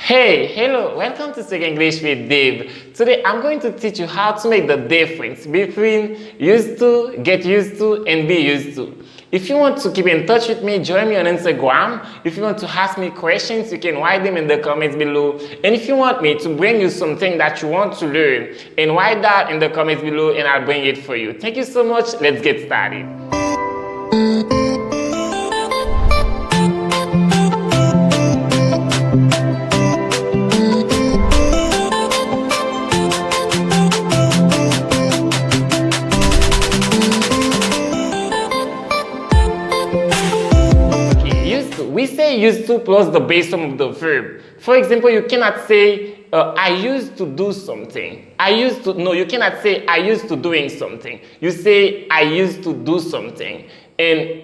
Hello, welcome to Speak English with Dave. Today I'm going to teach you how to make the difference between used to, get used to, and be used to. If you want to keep in touch with me, join me on Instagram. If you want to ask me questions, you can write them in the comments below. And if you want me to bring you something that you want to learn, and write that in the comments below and I'll bring it for you. Thank you so much. Let's get started. We say used to plus the base form of the verb. For example, you cannot say I used to do something. You cannot say I used to doing something. You say I used to do something. And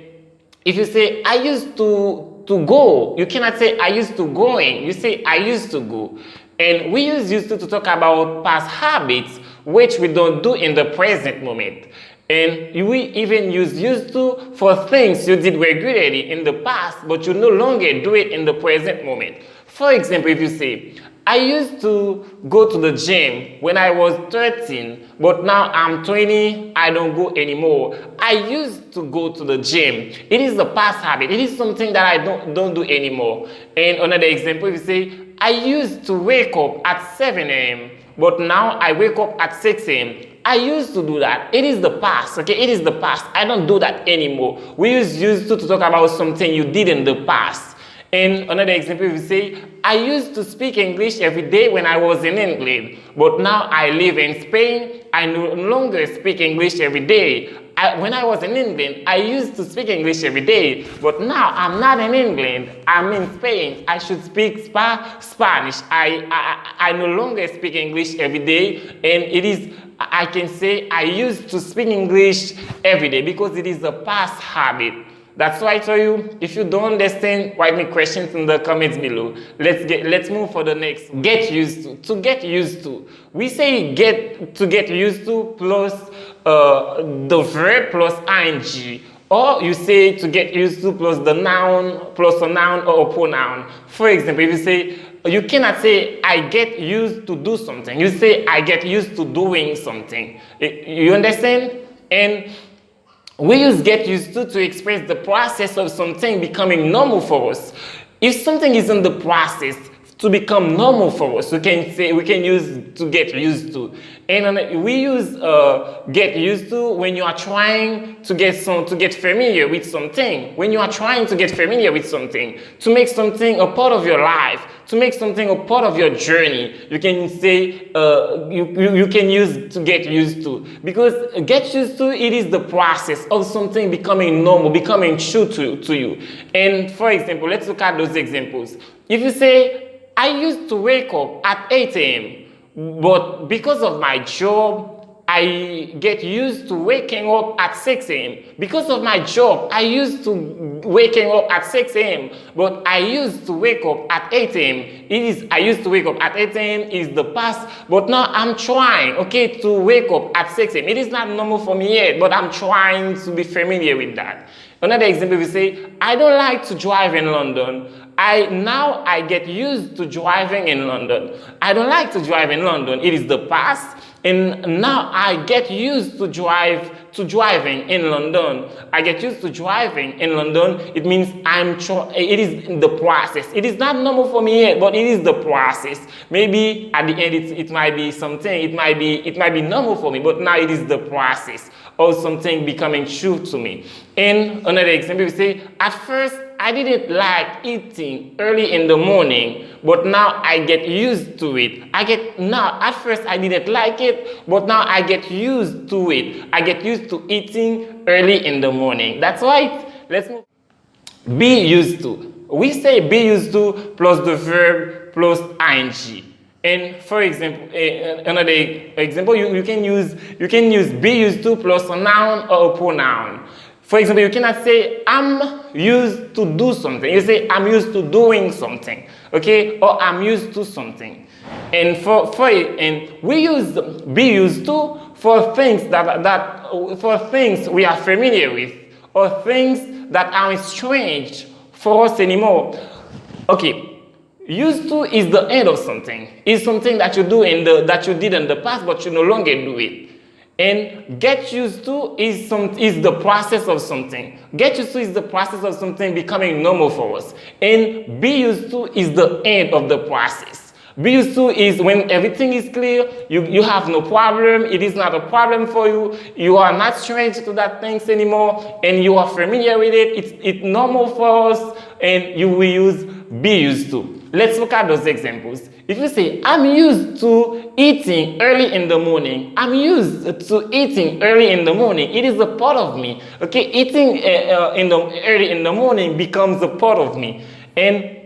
if you say I used to go, you cannot say I used to going. You say I used to go. And we use used to talk about past habits which we don't do in the present moment. And we even use used to for things you did regularly in the past, but you no longer do it in the present moment. For example, if you say, I used to go to the gym when I was 13, but now I'm 20, I don't go anymore. I used to go to the gym. It is a past habit. It is something that I don't do anymore. And another example, if you say, I used to wake up at 7 a.m., but now I wake up at 6 a.m. I used to do that. It is the past, okay? It is the past. I don't do that anymore. We use used to talk about something you did in the past. And another example, if you say, I used to speak English every day when I was in England, but now I live in Spain. I no longer speak English every day. When I was in England, I used to speak English every day, but now I'm not in England. I'm in Spain. I should speak Spanish. I no longer speak English every day, and it is, I can say I used to speak English every day because it is a past habit. That's why I tell you, if you don't understand, write me questions in the comments below. Let's move for the next. Get used to. To get used to. We say get used to plus the verb plus ing. Or you say to get used to plus the noun plus a noun or a pronoun. For example, if you say, you cannot say I get used to do something. You say I get used to doing something. You understand? And we use get used to express the process of something becoming normal for us. If something is in the process to become normal for us, we can use to get used to. And we use get used to when you are trying to get familiar with something. When you are trying to get familiar with something, to make something a part of your life, to make something a part of your journey, you can say you can use to get used to, because get used to, it is the process of something becoming normal, becoming true to you. And for example, let's look at those examples. If you say I used to wake up at 8 a.m., but because of my job, I get used to waking up at 6 a.m. Because of my job, I used to waking up at 6 a.m., but I used to wake up at 8 a.m. I used to wake up at 8 a.m. is the past, but now I'm trying, okay, to wake up at 6 a.m. It is not normal for me yet, but I'm trying to be familiar with that. Another example, we say, I don't like to drive in London. Now I get used to driving in London. I don't like to drive in London. It is the past. And now I get used to driving in London. I get used to driving in London. It means it is the process. It is not normal for me yet, but it is the process. Maybe at the end it might be something. It might be normal for me, but now it is the process of something becoming true to me. And another example, we say, at first I didn't like eating early in the morning, but now I get used to it. At first I didn't like it, but now I get used to it. I get used to eating early in the morning. That's right. Let's move. Be used to. We say be used to plus the verb plus ing. And for example, another example, you can use be used to plus a noun or a pronoun. For example, you cannot say, I'm used to do something. You say, I'm used to doing something, okay? Or I'm used to something. And we use be used to for things for things we are familiar with, or things that aren't strange for us anymore. Okay, Used to is the end of something. It's something that you do that you did in the past, but you no longer do it. And get used to is the process of something. Get used to is the process of something becoming normal for us. And be used to is the end of the process. Be used to is when everything is clear, you have no problem, it is not a problem for you, you are not strange to that things anymore, and you are familiar with it, it's normal for us, and you will use be used to. Let's look at those examples. If you say, I'm used to eating early in the morning, I'm used to eating early in the morning, it is a part of me. Okay, eating early in the morning becomes a part of me. And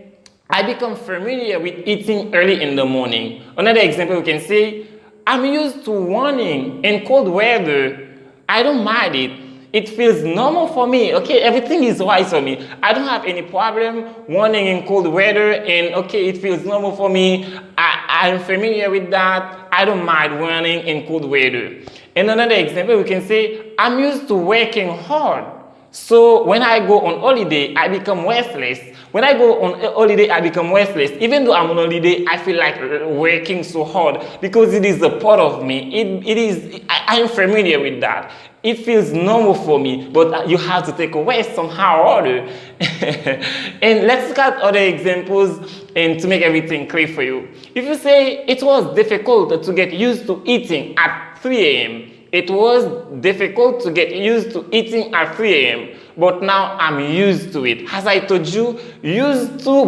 I become familiar with eating early in the morning. Another example, we can say, I'm used to running in cold weather. I don't mind it. It feels normal for me. Okay, everything is right for me. I don't have any problem running in cold weather, and okay, it feels normal for me. I'm familiar with that. I don't mind running in cold weather. And another example, we can say, I'm used to working hard. So when I go on holiday, I become restless. When I go on holiday, I become restless. Even though I'm on holiday, I feel like working so hard because it is a part of me. I'm familiar with that. It feels normal for me, but you have to take a rest somehow or other. And let's look at other examples and to make everything clear for you. If you say it was difficult to get used to eating at 3 a.m., it was difficult to get used to eating at 3 a.m., but now I'm used to it. As I told you, be used to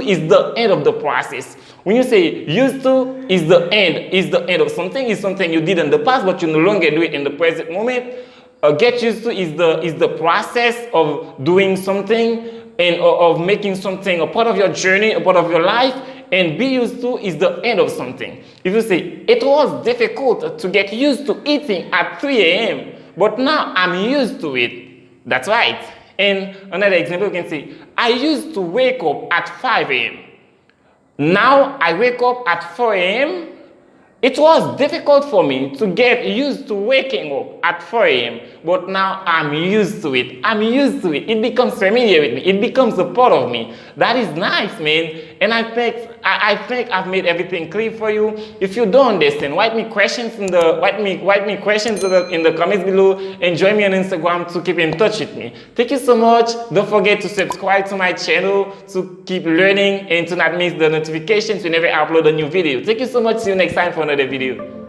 is the end of the process. When you say used to is the end of something, is something you did in the past, but you no longer do it in the present moment. Get used to is the process of doing something and of making something a part of your journey, a part of your life. And be used to is the end of something. If you say, it was difficult to get used to eating at 3 a.m., but now I'm used to it. That's right. And another example, you can say, I used to wake up at 5 a.m. Now I wake up at 4 a.m. It was difficult for me to get used to waking up at 4 a.m., but now I'm used to it. I'm used to it. It becomes familiar with me. It becomes a part of me. That is nice, man. And I think I've made everything clear for you. If you don't understand, write me questions in the comments below, and join me on Instagram to keep in touch with me. Thank you so much. Don't forget to subscribe to my channel to keep learning and to not miss the notifications whenever I upload a new video. Thank you so much. See you next time for another video.